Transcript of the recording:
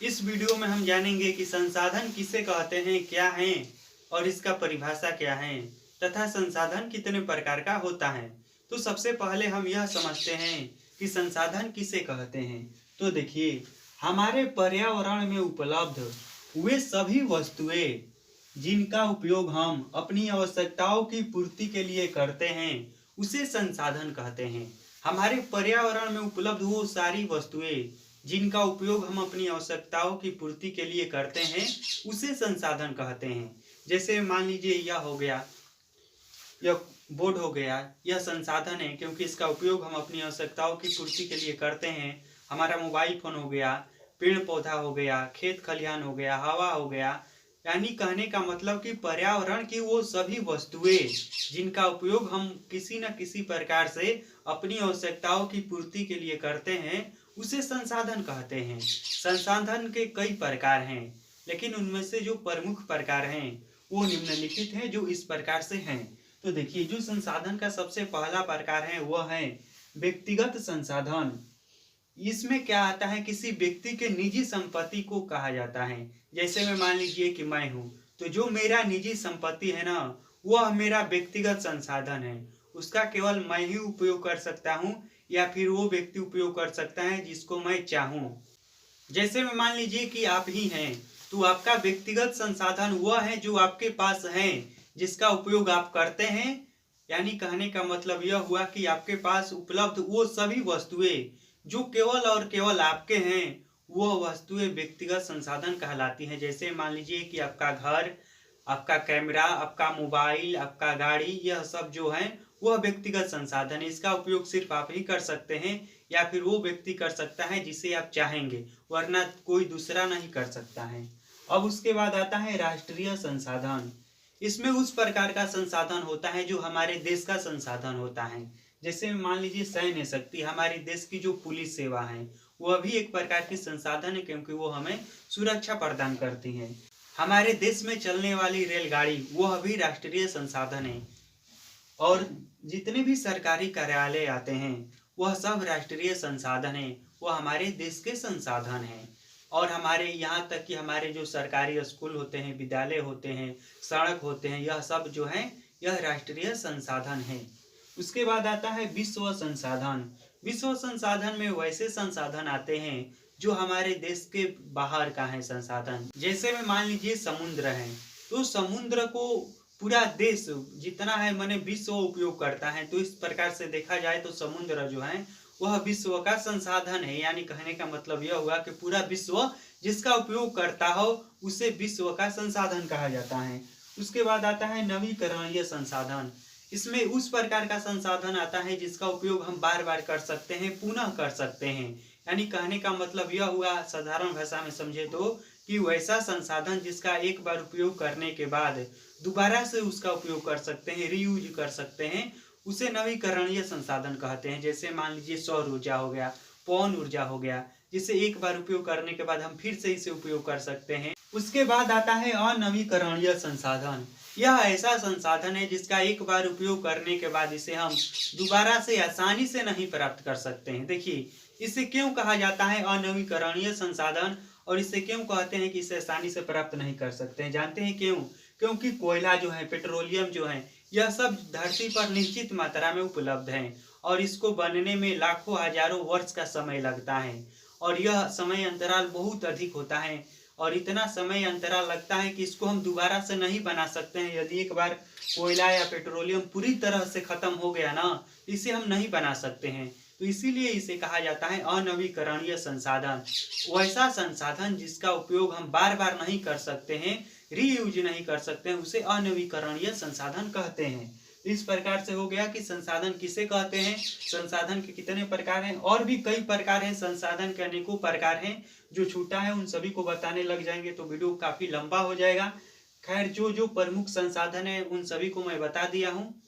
इस वीडियो में हम जानेंगे कि संसाधन किसे कहते हैं, क्या हैं और इसका परिभाषा क्या है तथा संसाधन कितने प्रकार का होता है। तो सबसे पहले हम यह समझते हैं कि संसाधन किसे कहते हैं। तो देखिए, हमारे पर्यावरण में उपलब्ध वे सभी वस्तुएं जिनका उपयोग हम अपनी आवश्यकताओं की पूर्ति के लिए करते हैं उसे संसाधन कहते हैं। हमारे पर्यावरण में उपलब्ध वो सारी वस्तुएं जिनका उपयोग हम अपनी आवश्यकताओं की पूर्ति के लिए करते हैं उसे संसाधन कहते हैं। जैसे मान लीजिए यह हो गया, यह बोर्ड हो गया, यह संसाधन है क्योंकि इसका उपयोग हम अपनी आवश्यकताओं की पूर्ति के लिए करते हैं। हमारा मोबाइल फोन हो गया, पेड़ पौधा हो गया, खेत खलिहान हो गया, हवा हो गया। यानी कहने का मतलब कि पर्यावरण की वो सभी वस्तुएं जिनका उपयोग हम किसी न किसी प्रकार से अपनी आवश्यकताओं की पूर्ति के लिए करते हैं उसे संसाधन कहते हैं। संसाधन के कई प्रकार हैं, लेकिन उनमें से जो प्रमुख प्रकार हैं वो निम्नलिखित हैं, जो इस प्रकार से हैं। तो देखिए, जो संसाधन का सबसे पहला प्रकार है वह है व्यक्तिगत संसाधन। इसमें क्या आता है, किसी व्यक्ति के निजी संपत्ति को कहा जाता है। जैसे मैं मान लीजिए कि मैं हूँ, तो जो मेरा निजी संपत्ति है ना, वह मेरा व्यक्तिगत संसाधन है। उसका केवल मैं ही उपयोग कर सकता हूँ या फिर वो व्यक्ति उपयोग कर सकता है जिसको मैं चाहूँ। जैसे में मान लीजिए कि आप ही हैं, तो आपका व्यक्तिगत संसाधन वह है जो आपके पास है, जिसका उपयोग आप करते हैं। यानी कहने का मतलब यह हुआ कि आपके पास उपलब्ध वो सभी वस्तुएं जो केवल और केवल आपके हैं, वह वस्तुएं व्यक्तिगत संसाधन कहलाती हैं। जैसे मान लीजिए कि आपका घर, आपका कैमरा, आपका मोबाइल, आपका गाड़ी, यह सब जो है वह व्यक्तिगत संसाधन है। इसका उपयोग सिर्फ आप ही कर सकते हैं या फिर वो व्यक्ति कर सकता है जिसे आप चाहेंगे, वरना कोई दूसरा नहीं कर सकता है। अब उसके बाद आता है राष्ट्रीय संसाधन। इसमें उस प्रकार का संसाधन होता है जो हमारे देश का संसाधन होता है। जैसे मान लीजिए सैन्य शक्ति, हमारे देश की जो पुलिस सेवा है वह भी एक प्रकार की संसाधन है, क्योंकि वो हमें सुरक्षा प्रदान करती है। हमारे देश में चलने वाली रेलगाड़ी वह भी राष्ट्रीय संसाधन है। और जितने भी सरकारी कार्यालय आते हैं वह सब राष्ट्रीय संसाधन है, वह हमारे देश के संसाधन हैं। और हमारे यहाँ तक कि हमारे जो सरकारी स्कूल होते हैं, विद्यालय होते हैं, सड़क होते हैं, यह सब जो है यह राष्ट्रीय संसाधन है। उसके बाद आता है विश्व संसाधन। विश्व संसाधन में वैसे संसाधन आते हैं जो हमारे देश के बाहर का है संसाधन। जैसे में मान लीजिए समुद्र है, तो समुद्र को पूरा देश जितना है माने विश्व उपयोग करता है। तो इस प्रकार से देखा जाए तो समुद्र जो है वह विश्व का संसाधन है। यानी कहने का मतलब यह हुआ कि पूरा विश्व जिसका उपयोग करता हो उसे विश्व का संसाधन कहा जाता है। उसके बाद आता है नवीकरणीय संसाधन। इसमें उस प्रकार का संसाधन आता है जिसका उपयोग हम बार बार कर सकते हैं, पुनः कर सकते हैं। यानी कहने का मतलब यह हुआ, साधारण भाषा में समझे तो, कि वैसा संसाधन जिसका एक बार उपयोग करने के बाद दोबारा से उसका उपयोग कर सकते हैं, रीयूज कर सकते हैं, उसे नवीकरणीय संसाधन कहते हैं। जैसे मान लीजिए सौर ऊर्जा हो गया, पवन ऊर्जा हो गया, जिसे एक बार उपयोग करने के बाद हम फिर से इसे उपयोग कर सकते हैं। उसके बाद आता है अनवीकरणीय संसाधन। यह ऐसा संसाधन है जिसका एक बार उपयोग करने के बाद इसे हम दोबारा से आसानी से नहीं प्राप्त कर सकते हैं। देखिए, इसे क्यों कहा जाता है अनवीकरणीय संसाधन, और इसे क्यों कहते हैं कि इसे आसानी से प्राप्त नहीं कर सकते हैं। जानते हैं क्यों? क्योंकि कोयला जो है, पेट्रोलियम जो है, यह सब धरती पर निश्चित मात्रा में उपलब्ध है और इसको बनने में लाखों हजारों वर्ष का समय लगता है। और यह समय अंतराल बहुत अधिक होता है और इतना समय अंतराल लगता है कि इसको हम दोबारा से नहीं बना सकते हैं। यदि एक बार कोयला या पेट्रोलियम पूरी तरह से खत्म हो गया ना, इसे हम नहीं बना सकते हैं। तो इसीलिए इसे कहा जाता है अनवीकरणीय संसाधन। वैसा संसाधन जिसका उपयोग हम बार बार नहीं कर सकते हैं, रीयूज नहीं कर सकते हैं, उसे अनवीकरणीय संसाधन कहते हैं। इस प्रकार से हो गया कि संसाधन किसे कहते हैं, संसाधन के कितने प्रकार हैं, और भी कई प्रकार हैं। संसाधन के अनेकों प्रकार हैं। जो छूटा है उन सभी को बताने लग जाएंगे तो वीडियो काफी लंबा हो जाएगा। खैर, जो जो प्रमुख संसाधन है उन सभी को मैं बता दिया हूँ।